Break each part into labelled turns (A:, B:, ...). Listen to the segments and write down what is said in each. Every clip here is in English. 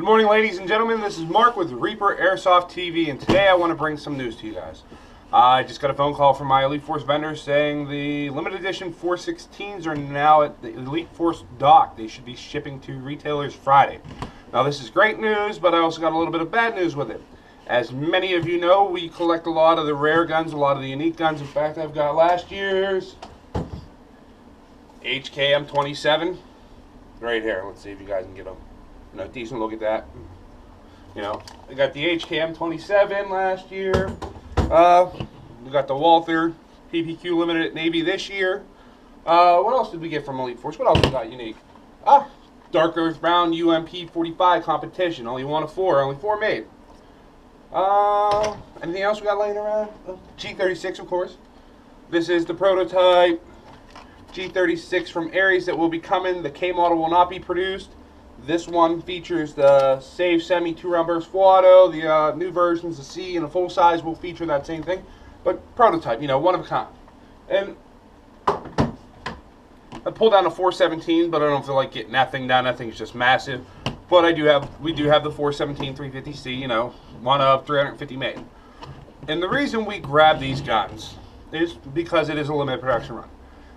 A: Good morning, ladies and gentlemen. This is Mark with Reaper Airsoft TV, and today I want to bring some news to you guys. I just got a phone call from my Elite Force vendor saying the limited edition 416s are now at the Elite Force dock. They should be shipping to retailers Friday. Now, this is great news, but I also got a little bit of bad news with it. As many of you know, we collect a lot of the rare guns, a lot of the unique guns. In fact, I've got last year's HKM27 right here. Let's see if you guys can get a decent look at that. I got the HKM27 last year. We got the Walther PPQ Limited at Navy this year. What else did we get from Elite Force? What else we got unique? Dark Earth Brown UMP 45 competition. Only one of four. Only four made. Anything else we got laying around? G36, of course. This is the prototype G36 from Ares that will be coming. The K model will not be produced. This one features the Save Semi 2-round burst full auto. The new versions, the C and the full size, will feature that same thing. But prototype, one of a kind. And I pulled down a 417, but I don't feel like getting that thing down. That thing's just massive. But we do have the 417 350C, one of 350 made. And the reason we grab these guns is because it is a limited production run.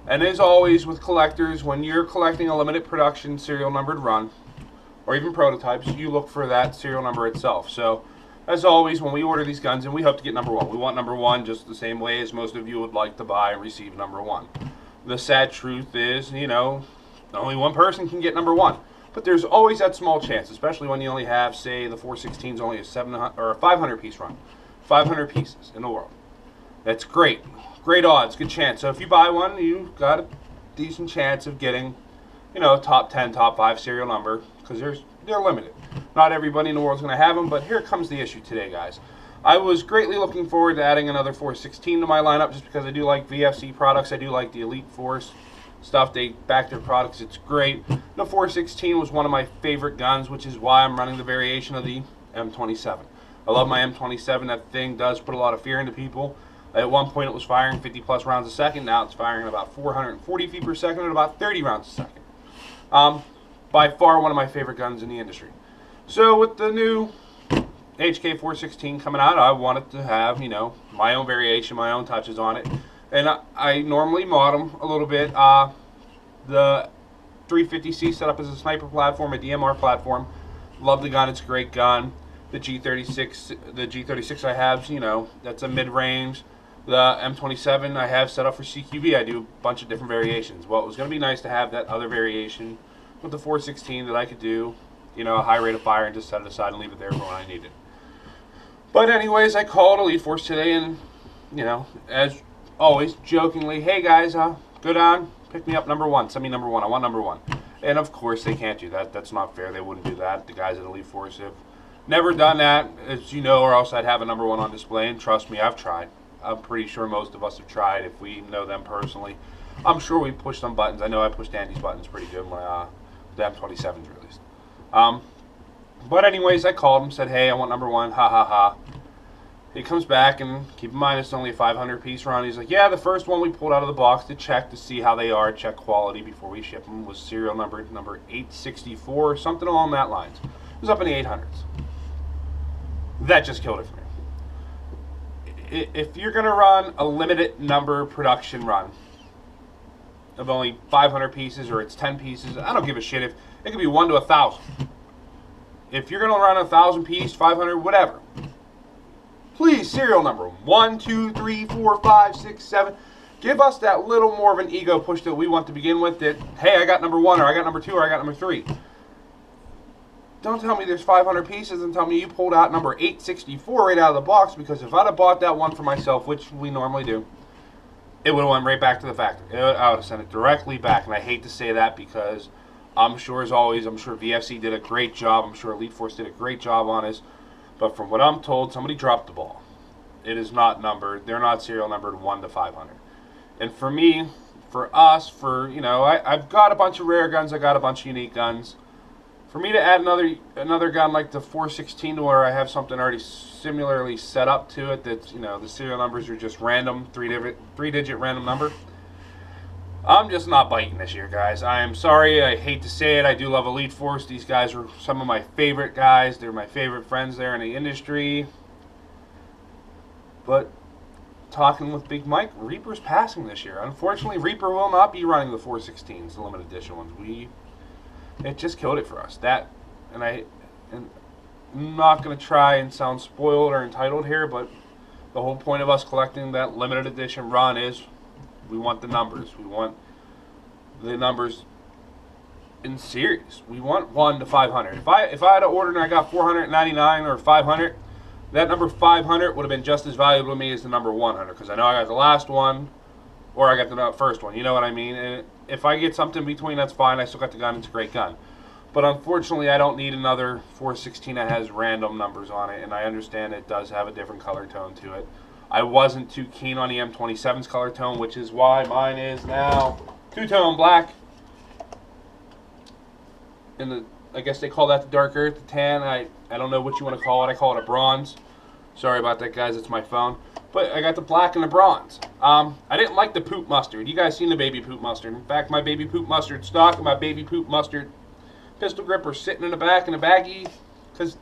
A: And as always with collectors, when you're collecting a limited production serial numbered run, or even prototypes, you look for that serial number itself. So, as always, when we order these guns, and we hope to get number one, we want number one just the same way as most of you would like to buy and receive number one. The sad truth is, only one person can get number one. But there's always that small chance, especially when you only have, say, the 416's only a 700 or a 500 piece run. 500 pieces in the world. That's great. Great odds, good chance. So if you buy one, you've got a decent chance of getting, top 10, top 5 serial number, because they're limited. Not everybody in the world is going to have them, but here comes the issue today, guys. I was greatly looking forward to adding another 416 to my lineup just because I do like VFC products. I do like the Elite Force stuff. They back their products. It's great. The 416 was one of my favorite guns, which is why I'm running the variation of the M27. I love my M27. That thing does put a lot of fear into people. At one point it was firing 50 plus rounds a second. Now it's firing about 440 feet per second at about 30 rounds a second. By far one of my favorite guns in the industry. So with the new HK416 coming out, I wanted to have, my own variation, my own touches on it. And I normally mod them a little bit. The 350C set up as a sniper platform, a DMR platform. Love the gun, it's a great gun. The G36 I have, that's a mid-range. The M27 I have set up for CQB. I do a bunch of different variations. Well, it was going to be nice to have that other variation with the 416 that I could do, a high rate of fire and just set it aside and leave it there for when I need it. But anyways, I called Elite Force today and, as always, jokingly, hey guys, go down, pick me up number one, send me number one, I want number one. And of course they can't do that. That's not fair. They wouldn't do that. The guys at Elite Force have never done that, as you know, or else I'd have a number one on display, and trust me, I've tried. I'm pretty sure most of us have tried if we know them personally. I'm sure we pushed some buttons. I know I pushed Andy's buttons pretty good when the M27's released. But anyways, I called him, said, hey, I want number one, ha ha ha. He comes back, and keep in mind it's only a 500 piece run. He's like, yeah, the first one we pulled out of the box to check to see how they are, check quality before we ship them, was serial number 864 or something along that lines. It was up in the 800s. That just killed it for me. If you're going to run a limited number production run of only 500 pieces or it's 10 pieces, I don't give a shit if it could be 1 to 1,000. If you're going to run 1,000 piece, 500, whatever, please serial number 1, 2, 3, 4, 5, 6, 7. Give us that little more of an ego push that we want to begin with, that, hey, I got number one, or I got number two, or I got number three. Don't tell me there's 500 pieces and tell me you pulled out number 864 right out of the box, because if I'd have bought that one for myself, which we normally do, it would have went right back to the factory. I would have sent it directly back, and I hate to say that because I'm sure, as always, I'm sure VFC did a great job. I'm sure Elite Force did a great job on this. But from what I'm told, somebody dropped the ball. It is not numbered. They're not serial numbered 1 to 500. And for me, for us, I've got a bunch of rare guns. I got a bunch of unique guns. For me to add another gun like the 416 to where I have something already similarly set up to it, that's, the serial numbers are just random, three-digit random number, I'm just not biting this year, guys. I am sorry. I hate to say it. I do love Elite Force. These guys are some of my favorite guys. They're my favorite friends there in the industry. But talking with Big Mike, Reaper's passing this year. Unfortunately, Reaper will not be running the 416s, the limited edition ones. It just killed it for us. I'm not going to try and sound spoiled or entitled here, but the whole point of us collecting that limited edition run is we want the numbers. We want the numbers in series. We want 1 to 500. If I had to order and I got 499 or 500, that number 500 would have been just as valuable to me as the number 100, because I know I got the last one or I got the first one. You know what I mean? And if I get something between, that's fine. I still got the gun. It's a great gun. But unfortunately, I don't need another 416 that has random numbers on it, and I understand it does have a different color tone to it. I wasn't too keen on the M27's color tone, which is why mine is now two-tone black. I guess they call that the dark earth, the tan. I don't know what you want to call it. I call it a bronze. Sorry about that, guys. It's my phone. But I got the black and the bronze. I didn't like the poop mustard. You guys seen the baby poop mustard. In fact, my baby poop mustard stock and my baby poop mustard pistol grip are sitting in the back in a baggie, because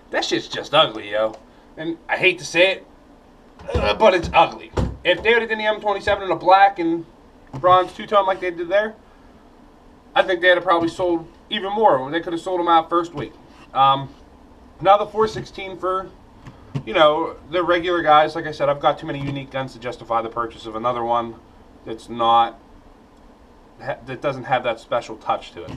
A: that shit's just ugly, yo. And I hate to say it, but it's ugly. If they would have done the M27 in a black and bronze two-tone like they did there, I think they'd have probably sold even more. They could have sold them out first week. Now the 416 for, you know, the regular guys, like I said, I've got too many unique guns to justify the purchase of another one that doesn't have that special touch to it.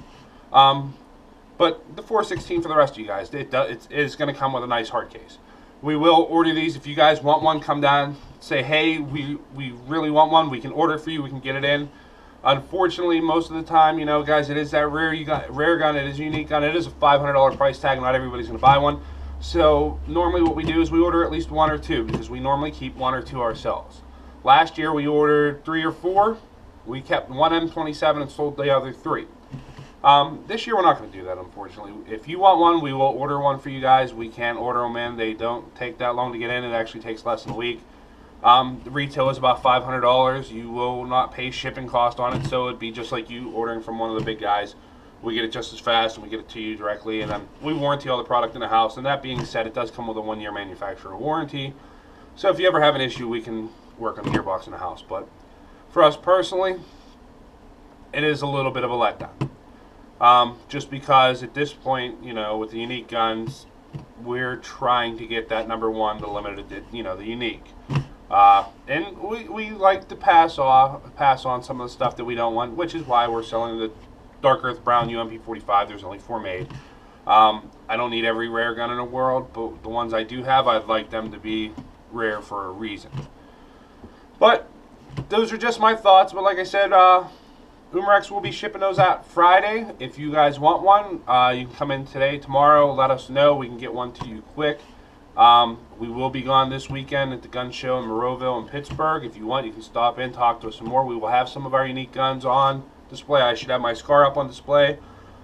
A: But the 416 for the rest of you guys, it is going to come with a nice hard case. We will order these. If you guys want one, come down, say, hey, we really want one. We can order it for you. We can get it in. Unfortunately, most of the time, you know, guys, it is that rare gun. It is a unique gun. It is a $500 price tag. Not everybody's going to buy one. So normally what we do is we order at least 1 or 2, because we normally keep 1 or 2 ourselves. Last year we ordered 3 or 4. We kept 1 M27 and sold the other 3. This year we're not going to do that, unfortunately. If you want one, we will order one for you guys. We can order them in. They don't take that long to get in. It actually takes less than a week. The retail is about $500. You will not pay shipping cost on it, so it'd be just like you ordering from one of the big guys. We get it just as fast, and we get it to you directly, and then we warranty all the product in the house. And that being said, it does come with a 1-year manufacturer warranty. So if you ever have an issue, we can work on the gearbox in the house. But for us personally, it is a little bit of a letdown. Just because at this point, you know, with the unique guns, we're trying to get that number 1, the limited, you know, the unique. And we like to pass on some of the stuff that we don't want, which is why we're selling the Dark Earth Brown UMP45. There's only 4 made. I don't need every rare gun in the world, but the ones I do have, I'd like them to be rare for a reason. But those are just my thoughts. But like I said, Umarex will be shipping those out Friday. If you guys want one, you can come in today, tomorrow, let us know. We can get one to you quick. We will be gone this weekend at the gun show in Moreauville and Pittsburgh. If you want, you can stop in, talk to us some more. We will have some of our unique guns on display. I should have my Scar up on display.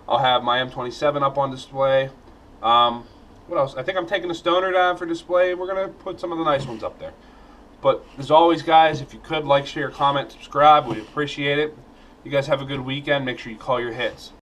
A: I'll have my M27 up on display. What else? I think I'm taking the Stoner down for display. We're going to put some of the nice ones up there. But as always, guys, if you could like, share, comment, subscribe, we'd appreciate it. You guys have a good weekend. Make sure you call your hits.